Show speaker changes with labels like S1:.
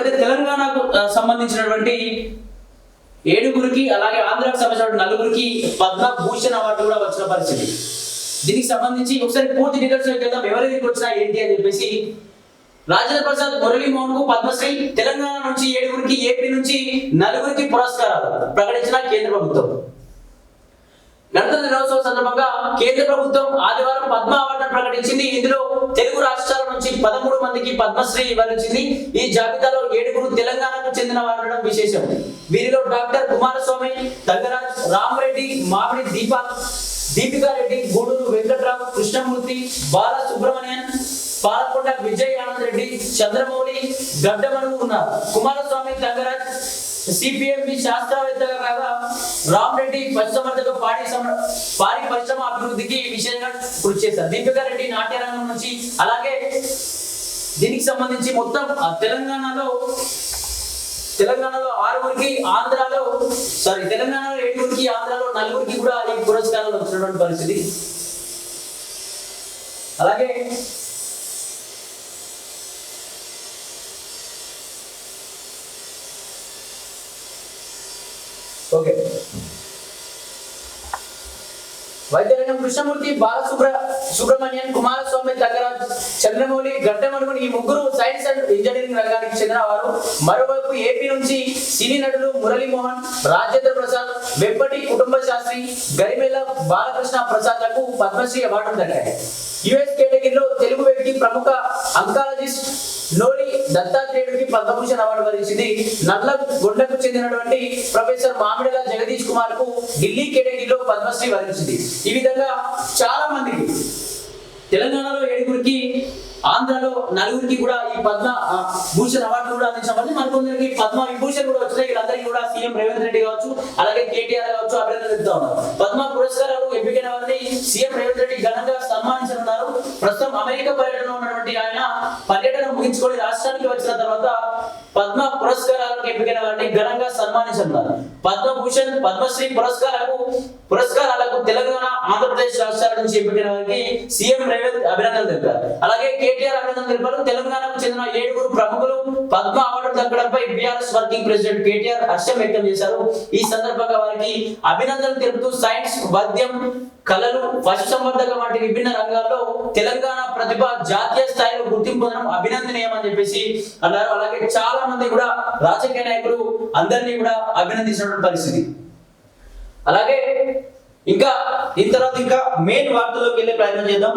S1: ఇకపోతే తెలంగాణకు సంబంధించినటువంటి 7గురికి అలాగే ఆంధ్రాకు సంబంధించిన 4గురికి పద్మభూషణ్ అవార్డు కూడా వచ్చిన పరిస్థితి. దీనికి సంబంధించి ఒకసారి పూర్తి డీటెయిల్స్ వెళ్దాం. ఎవరికి వచ్చినా ఏంటి అని చెప్పేసి రాజేంద్ర ప్రసాద్, మురళీ మోహన్ కు పద్మశ్రీ, తెలంగాణ నుంచి 7గురికి, ఏపీ నుంచి 4గురికి పురస్కారాలు ప్రకటించిన కేంద్ర ప్రభుత్వం. గణతంత్ర దినోత్సవం సందర్భంగా కేంద్ర ప్రభుత్వం ఆదివారం పద్మ అవార్డును ప్రకటించింది. ఇందులో తెలుగు రాష్ట్రాల నుంచి 13 మందికి పద్మశ్రీ ఇవ్వనిచ్చింది. ఈ జాబితాలో 7గురు తెలంగాణకు చెందిన వారు ఉండడం విశేషం. వీరిలో డాక్టర్ కుమారస్వామి, తంగరాజ్, రామరెడ్డి, మామిడి దీపికారెడ్డి, గూడూరు వెంకట్రావు, కృష్ణమూర్తి, బాల సుబ్రహ్మణ్యన్, పాలకొండ విజయ్ ఆనంద్ రెడ్డి, చంద్రమౌళి, గడ్డమను ఉన్నారు. కుమారస్వామి, తంగరాజ్ సిపిఎంబి శాస్త్రవేత్తగా కాగా రామరెడ్డి పశుసంవర్ధక పాడి పరిశ్రమ అభివృద్ధికి విశేషంగా కృషి చేశారు. దీపికారెడ్డి నాట్యరంగం నుంచి. అలాగే దీనికి సంబంధించి మొత్తం తెలంగాణలో 6గురికి, తెలంగాణలో 7గురికి, ఆంధ్రాలో 4గురికి కూడా ఈ పురస్కారాలు వచ్చినటువంటి పరిస్థితి. అలాగే వైద్యరంగం కృష్ణమూర్తి, బాల సుబ్రహ్మణ్యన్, కుమారస్వామి, తంగరాజ్, చంద్రమౌళి, గడ్డమనుగుని ఈ ముగ్గురు సైన్స్ అండ్ ఇంజనీరింగ్ రంగానికి చెందిన వారు. మరోవైపు ఏపీ నుంచి సినీ నటులు మురళీ మోహన్, రాజేంద్ర ప్రసాద్, వెంపటి కుటుంబ శాస్త్రి, గరిమెల్ల బాలకృష్ణ ప్రసాద్లకు పద్మశ్రీ అవార్డులు దక్కాయి. యుఎస్ కేటగిరీలో తెలుగు వ్యక్తి ప్రముఖ అంకాలజిస్ట్ నోలి దత్తాత్రేయుడికి పద్మభూషణ్ అవార్డు వరించింది. నల్లగొండకు చెందినటువంటి ప్రొఫెసర్ మామిడిల జగదీష్ కుమార్ కు ఢిల్లీ కేటగిరీలో పద్మశ్రీ వరించింది. ఈ విధంగా చాలా మందికి తెలంగాణలో 7గురికి, ఆంధ్రలో 4గురికి కూడా ఈ పద్మ భూషణ్ అవార్డు కూడా అందించామని, మరికొందరికి పద్మ విభూషణ్ కూడా వచ్చినాయి. వీళ్ళందరికీ కూడా సీఎం రేవంత్ రెడ్డి కావచ్చు, అలాగే కేటీఆర్ కావచ్చు అభినందనలు చెప్తా ఉన్నారు. పద్మ పురస్కారాలు ఎంపికైన వారిని సీఎం రేవంత్ రెడ్డి ఘనంగా సన్మానించనున్నారు. ప్రస్తుతం అమెరికా పర్యటనలో ఉన్నటువంటి ఆయన పర్యటన ముగించుకొని రాష్ట్రానికి వచ్చిన తర్వాత పద్మ పురస్కారాలకు ఎంపికైన వారిని ఘనంగా సన్మానించనున్నారు. పద్మభూషణ్, పద్మశ్రీ పురస్కారాలకు తెలంగాణ, ఆంధ్రప్రదేశ్ రాష్ట్రాల నుంచి ఎంపికైన వారికి సీఎం రేవంత్ అభినందనలు తెలిపారు. అలాగే కేటీఆర్ అభినందనలు తెలిపారు. తెలంగాణకు చెందిన 7గురు ప్రముఖులు పద్మ అవార్డు దక్కడంపై బీఆర్ఎస్ వర్కింగ్ ప్రెసిడెంట్ కేటీఆర్ హర్షం వ్యక్తం చేశారు. ఈ సందర్భంగా వారికి అభినందనలు తెలుపుతూ సైన్స్, వైద్యం, కళలు, పశుసంవర్ధక వంటి విభిన్న రంగాల్లో తెలంగాణ ప్రతిభ జాతీయ స్థాయిలో గుర్తింపు పొందడం అభినందనీయమని చెప్పేసి అన్నారు. అలాగే చాలా మంది కూడా రాజకీయ నాయకులు అందరినీ కూడా అభినందించినటువంటి పరిస్థితి. అలాగే ఇంకా దీని తర్వాత ఇంకా మెయిన్ వార్తల్లోకి వెళ్ళే ప్రయత్నం చేద్దాం.